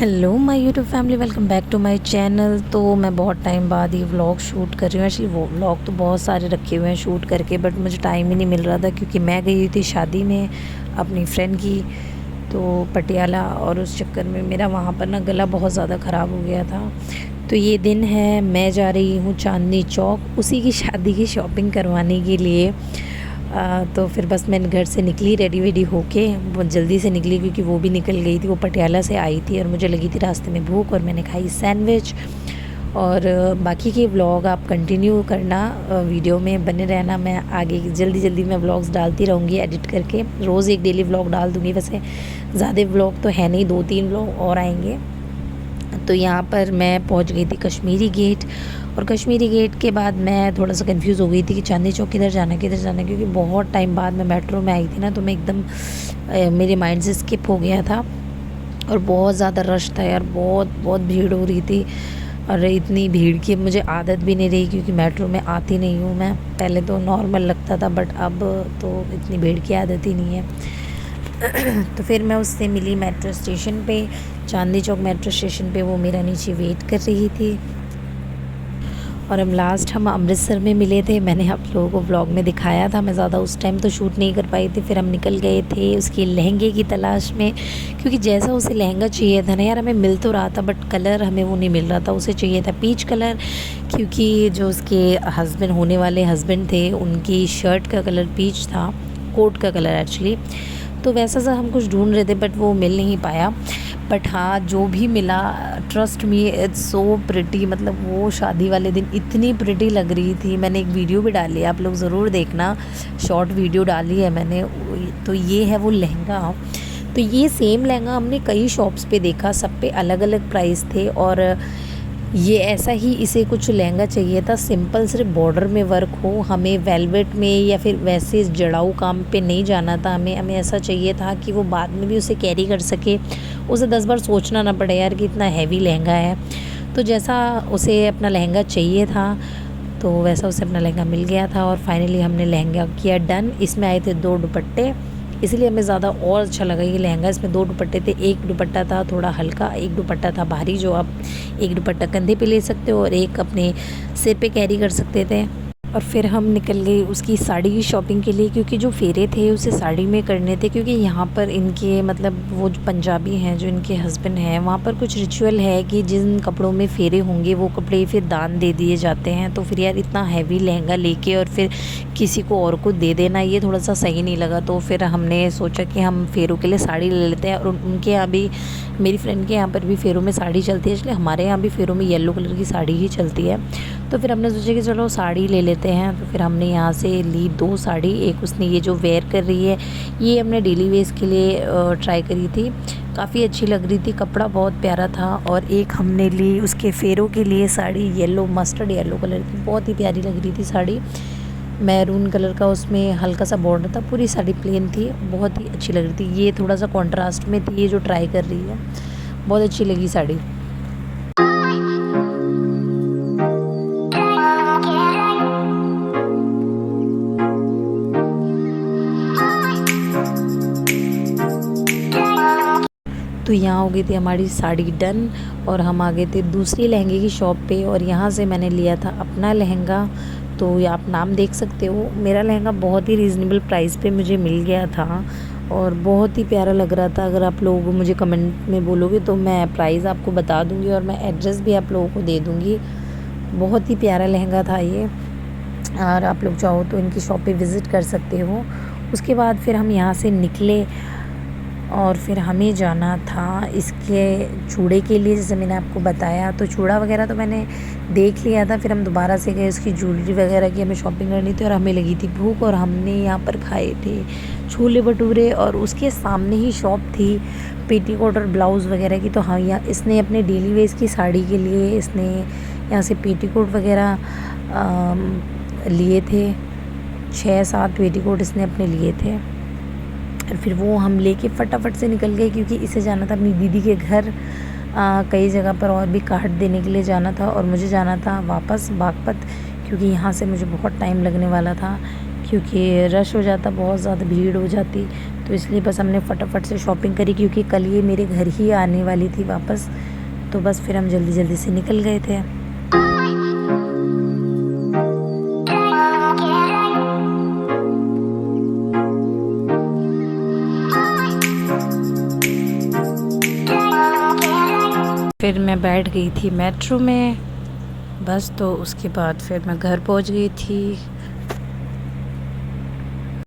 Hello my YouTube family, welcome back to my channel. तो मैं बहुत टाइम बाद ये व्लॉग शूट कर रही हूँ। एक्चुअली वो व्लॉग तो बहुत सारे रखे हुए हैं शूट करके, बट मुझे टाइम ही नहीं मिल रहा था क्योंकि मैं गई थी शादी में अपनी फ्रेंड की, तो पटियाला, और उस चक्कर में मेरा वहाँ पर ना गला बहुत ज़्यादा ख़राब हो गया था। तो ये दिन है, मैं जा रही हूँ चांदनी चौक उसी की शादी की शॉपिंग करवाने के लिए। तो फिर बस मैं घर से निकली रेडी वेडी होके, बहुत जल्दी से निकली क्योंकि वो भी निकल गई थी, वो पटियाला से आई थी और मुझे लगी थी रास्ते में भूख, और मैंने खाई सैंडविच। और बाकी के व्लॉग आप कंटिन्यू करना, वीडियो में बने रहना। मैं आगे जल्दी जल्दी मैं व्लॉग्स डालती रहूँगी एडिट करके, रोज़ एक डेली व्लॉग डाल दूँगी। वैसे ज़्यादा व्लॉग तो है नहीं, 2-3 व्लॉग और आएंगे। तो यहाँ पर मैं पहुँच गई थी कश्मीरी गेट, और कश्मीरी गेट के बाद मैं थोड़ा सा कंफ्यूज़ हो गई थी कि चांदनी चौक किधर जाना क्योंकि बहुत टाइम बाद मैं मेट्रो में आई थी ना, तो मैं एकदम मेरे माइंड से स्किप हो गया था। और बहुत ज़्यादा रश था यार, बहुत बहुत भीड़ हो रही थी। और इतनी भीड़ की मुझे आदत भी नहीं रही क्योंकि मेट्रो में आती नहीं हूँ मैं। पहले तो नॉर्मल लगता था, बट अब तो इतनी भीड़ की आदत ही नहीं है। तो फिर मैं उससे मिली मेट्रो स्टेशन पे, चांदनी चौक मेट्रो स्टेशन पे। वो मेरा नीचे वेट कर रही थी, और हम अमृतसर में मिले थे। मैंने आप लोगों को व्लॉग में दिखाया था, मैं ज़्यादा उस टाइम तो शूट नहीं कर पाई थी। फिर हम निकल गए थे उसके लहंगे की तलाश में, क्योंकि जैसा उसे लहंगा चाहिए था ना यार, हमें मिल तो रहा था बट कलर हमें वो नहीं मिल रहा था। उसे चाहिए था पीच कलर, क्योंकि जो उसके हस्बैंड, होने वाले हस्बैंड थे, उनकी शर्ट का कलर पीच था, कोट का कलर एक्चुअली। तो वैसा सा हम कुछ ढूंढ रहे थे बट वो मिल नहीं पाया। बट हाँ, जो भी मिला, trust me it's so pretty. मतलब वो शादी वाले दिन इतनी प्रिटी लग रही थी। मैंने एक वीडियो भी डाली है, आप लोग ज़रूर देखना, शॉर्ट वीडियो डाली है मैंने। तो ये है वो लहंगा। तो ये सेम लहंगा हमने कई शॉप्स पे देखा, सब पे अलग अलग प्राइस थे। और ये ऐसा ही इसे कुछ लहंगा चाहिए था, सिंपल, सिर्फ बॉर्डर में वर्क हो। हमें वेलवेट में या फिर वैसे जड़ाऊ काम पे नहीं जाना था। हमें ऐसा चाहिए था कि वो बाद में भी उसे कैरी कर सके, उसे 10 बार सोचना ना पड़े यार कि इतना हैवी लहंगा है। तो जैसा उसे अपना लहंगा चाहिए था, तो वैसा उसे अपना लहंगा मिल गया था। और फाइनली हमने लहंगा किया डन। इसमें आए थे 2 दुपट्टे, इसलिए हमें ज़्यादा और अच्छा लगा ये लहंगा। इसमें 2 दुपट्टे थे, एक दुपट्टा था थोड़ा हल्का, एक दुपट्टा था भारी, जो आप एक दुपट्टा कंधे पे ले सकते हो और एक अपने सिर पे कैरी कर सकते थे। और फिर हम निकल गए उसकी साड़ी की शॉपिंग के लिए, क्योंकि जो फेरे थे उसे साड़ी में करने थे। क्योंकि यहाँ पर इनके, मतलब वो जो पंजाबी हैं, जो इनके हस्बैंड हैं, वहाँ पर कुछ रिचुअल है कि जिन कपड़ों में फेरे होंगे वो कपड़े फिर दान दे दिए जाते हैं। तो फिर यार इतना हैवी लहंगा लेके और फिर किसी को और को दे देना, ये थोड़ा सा सही नहीं लगा। तो फिर हमने सोचा कि हम फेरों के लिए साड़ी ले लेते हैं। और उनके यहाँ भी, मेरी फ्रेंड के यहाँ पर भी फेरों में साड़ी चलती है, इसलिए हमारे यहाँ भी फेरों में येलो कलर की साड़ी ही चलती है। तो फिर हमने सोचा कि चलो साड़ी ले लेते हैं। तो फिर हमने यहाँ से ली 2 साड़ी। एक उसने ये जो वेयर कर रही है, ये हमने डेली वेयर्स के लिए ट्राई करी थी, काफ़ी अच्छी लग रही थी, कपड़ा बहुत प्यारा था। और एक हमने ली उसके फेरों के लिए sari, yellow, mustard yellow colour की, बहुत ही प्यारी लग रही थी साड़ी, मैरून कलर का उसमें हल्का सा बॉर्डर था, पूरी साड़ी प्लेन थी, बहुत ही अच्छी लग रही थी। ये थोड़ा सा कॉन्ट्रास्ट में थी, ये जो ट्राई कर रही है, बहुत अच्छी लगी साड़ी। तो यहाँ हो गई थी हमारी साड़ी डन, और हम आ गए थे दूसरी लहंगे की शॉप पे, और यहाँ से मैंने लिया था अपना लहंगा। तो ये आप नाम देख सकते हो, मेरा लहंगा बहुत ही रीज़नेबल प्राइस पे मुझे मिल गया था और बहुत ही प्यारा लग रहा था। अगर आप लोग मुझे कमेंट में बोलोगे तो मैं प्राइस आपको बता दूँगी, और मैं एड्रेस भी आप लोगों को दे दूँगी। बहुत ही प्यारा लहंगा था ये, और आप लोग चाहो तो इनकी शॉप पे विज़िट कर सकते हो। उसके बाद फिर हम यहाँ से निकले, और फिर हमें जाना था इसके चूड़े के लिए, जैसे मैंने आपको बताया। तो चूड़ा वगैरह तो मैंने देख लिया था, फिर हम दोबारा से गए उसकी ज्वेलरी वगैरह की, हमें शॉपिंग करनी थी और हमें लगी थी भूख, और हमने यहाँ पर खाए थे छोले भटूरे। और उसके सामने ही शॉप थी पेटीकोट और ब्लाउज़ वगैरह की। तो हाँ, यहाँ इसने अपने डेली वेयर्स की साड़ी के लिए इसने यहाँ से पेटीकोट वगैरह लिए थे, 6-7 पेटीकोट इसने अपने लिए थे। और फिर वो हम लेके फटाफट से निकल गए, क्योंकि इसे जाना था अपनी दीदी के घर, कई जगह पर और भी कार्ड देने के लिए जाना था, और मुझे जाना था वापस बागपत, क्योंकि यहाँ से मुझे बहुत टाइम लगने वाला था, क्योंकि रश हो जाता, बहुत ज़्यादा भीड़ हो जाती। तो इसलिए बस हमने फटाफट से शॉपिंग करी, क्योंकि कल ये मेरे घर ही आने वाली थी वापस। तो बस फिर हम जल्दी जल्दी से निकल गए थे। फिर मैं बैठ गई थी मेट्रो में बस। तो उसके बाद फिर मैं घर पहुंच गई थी।